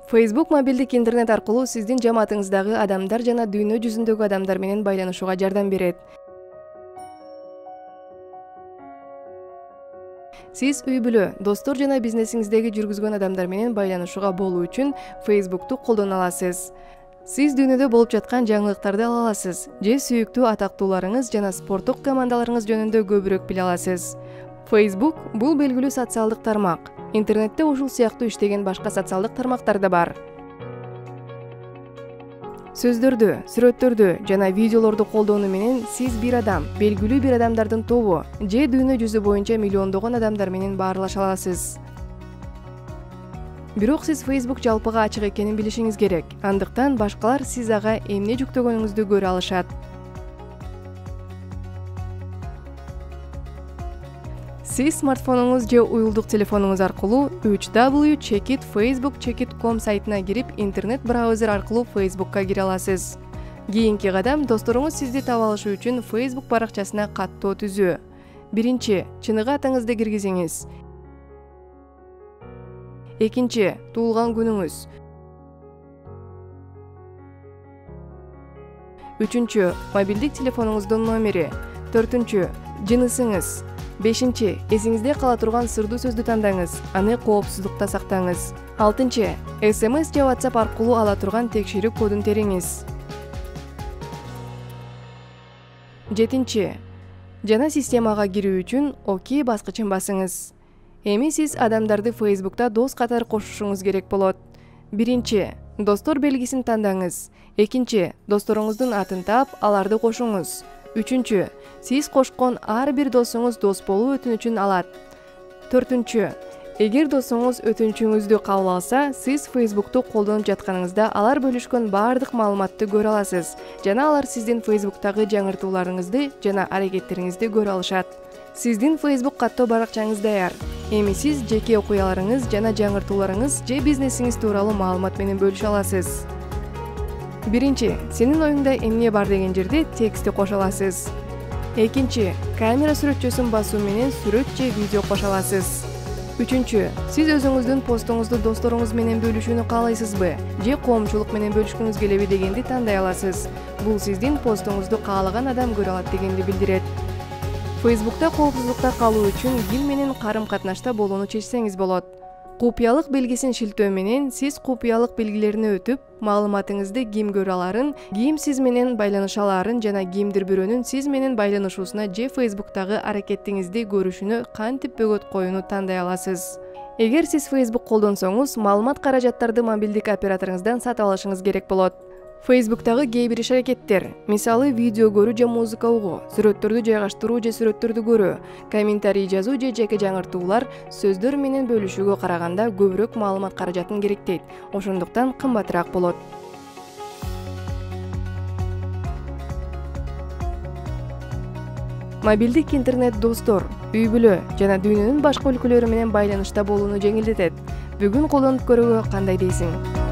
Facebook мобилдик интернет аркылуу сиздин жамаатыңыздагы адамдар жана дүйнө жүзүндөгү адамдар менен байланышууга жардам берет. Сиз үй-бүлө, достор жана бизнесиңиздеги жүргүзгөн адамдар менен байланышууга болуу үчүн Facebook'ту колдоно аласыз. Сиз дүйнөдө болуп жаткан жаңылыктарды ала аласыз, же сүйүктүү атактууларыңыз жана спорттук командаларыңыз жөнүндө көбүрөөк биле аласыз. Facebook бул белгилүү социалдык тармак. Интернетте ушул сыяктуу иштеген башка социалдык тармактар да бар. Сөздөрдү, сүрөттөрдү жана видеолорду колдонуу менен сиз бир адам, белгилүү бир адамдардын тобу же дүйнө жүзү боюнча миллиондогон адамдар менен баарлаша аласыз. Бирок сиз Facebook жалпыга ачык экенин билишиңиз керек. Андыктан башкалар сиз ага эмне жүктөгөнүңүздү көрө алышат. Сиз смартфонуңуз же уюлдук телефонуңуз аркылуу www.checkitfacebook.com сайтына кирип, интернет браузер аркылуу Facebook'ка кире аласыз. Кийинки кадам досторуңуз сизди таба алышы үчүн Facebook баракчасына каттоо түзүү. Биринчи, чыныгы атыңызды киргизиңиз. Экинчи, туулган күнүңүз. Үчүнчү, мобилдик телефонуңуздун номери. Төртүнчү, жынысыңыз. Бешинчи, эсиңизде кала турган сырдуу сөздү тандаңыз, аны коопсуздукта сактаңыз. Алтынчы, SMS же WhatsApp аркылуу ала турган текшерүү кодун териңиз. Жетинчи, жана системага кирүү үчүн ОК баскычын басыңыз. Эми сиз адамдарды Facebook'та дос катары кошушуңуз керек болот. Биринчи, достор белгисин тандаңыз. Экинчи, досторуңуздун атын таап, аларды кошуңуз. Үчүнчү, сиз кошкон ар бир досуңуз дос болуу өтүнүчүн алат. Төртүнчү, эгер досуңуз өтүнүчүңүздү кабыл алса, сиз Facebook'ту колдонуп жатканыңызда алар бөлүшкөн бардык маалыматты көрө аласыз жана алар сиздин Facebook'тагы жаңыртууларыңызды жана аракеттериңизди көрө алышат. Сиздин Facebook каттоо баракчаңыз даяр. Эми сиз жеке окуяларыңыз жана жаңыртууларыңыз же бизнесиңиз тууралуу маалымат менен бөлүшө аласыз. Биринчи, сенин оюңда эмне бар деген жерде текстти кошо аласыз. Экинчи, камера сүрөтчөсүн басуу менен сүрөт же видео кошо аласыз. Үчүнчү, сиз өзүңүздүн постуңузду досторуңуз менен бөлүшүүнү каалайсызбы же коомчулук менен бөлүшкүңүз келеби дегенди тандай аласыз. Бул сиздин постуңузду каалаган адам көрө алат дегенди билдирет. Facebook'та коопсуздукта калуу үчүн ким менен карым-катнашта болууну чечсеңиз болот. Купуялык белгисин шилтөө менен сиз купуялык белгилерине өтүп, маалыматыңызды ким көрө аларын, ким сиз менен байланыша аларын жана кимдир бирөөнүн сиз менен байланышуусуна же Facebook'тагы аракетиңизди көрүшүнө кантип бөгөт коюуну тандай аласыз. Эгер сиз Facebook колдонсоңуз, маалымат каражаттарды мобилдик операторуңуздан сатып алышыңыз керек болот. Facebook'тагы кээ бир иш-аракеттер, мисалы видео көрүү же музыка угуу, сүрөттөрдү жайгаштыруу же сүрөттөрдү көрүү, комментарий жазуу же жеке жаңыртуулар сөздөр менен бөлүшүүгө караганда көбүрөөк маалымат каражатын керектейт, ошондуктан кымбатыраак болот. Мобилдик интернет достор, үй-бүлө жана дүйнөнүн башка өлкөлөрү менен байланышта болууну жеңилдетет. Бүгүн колдонуп көрүүгө кандай дейсиң?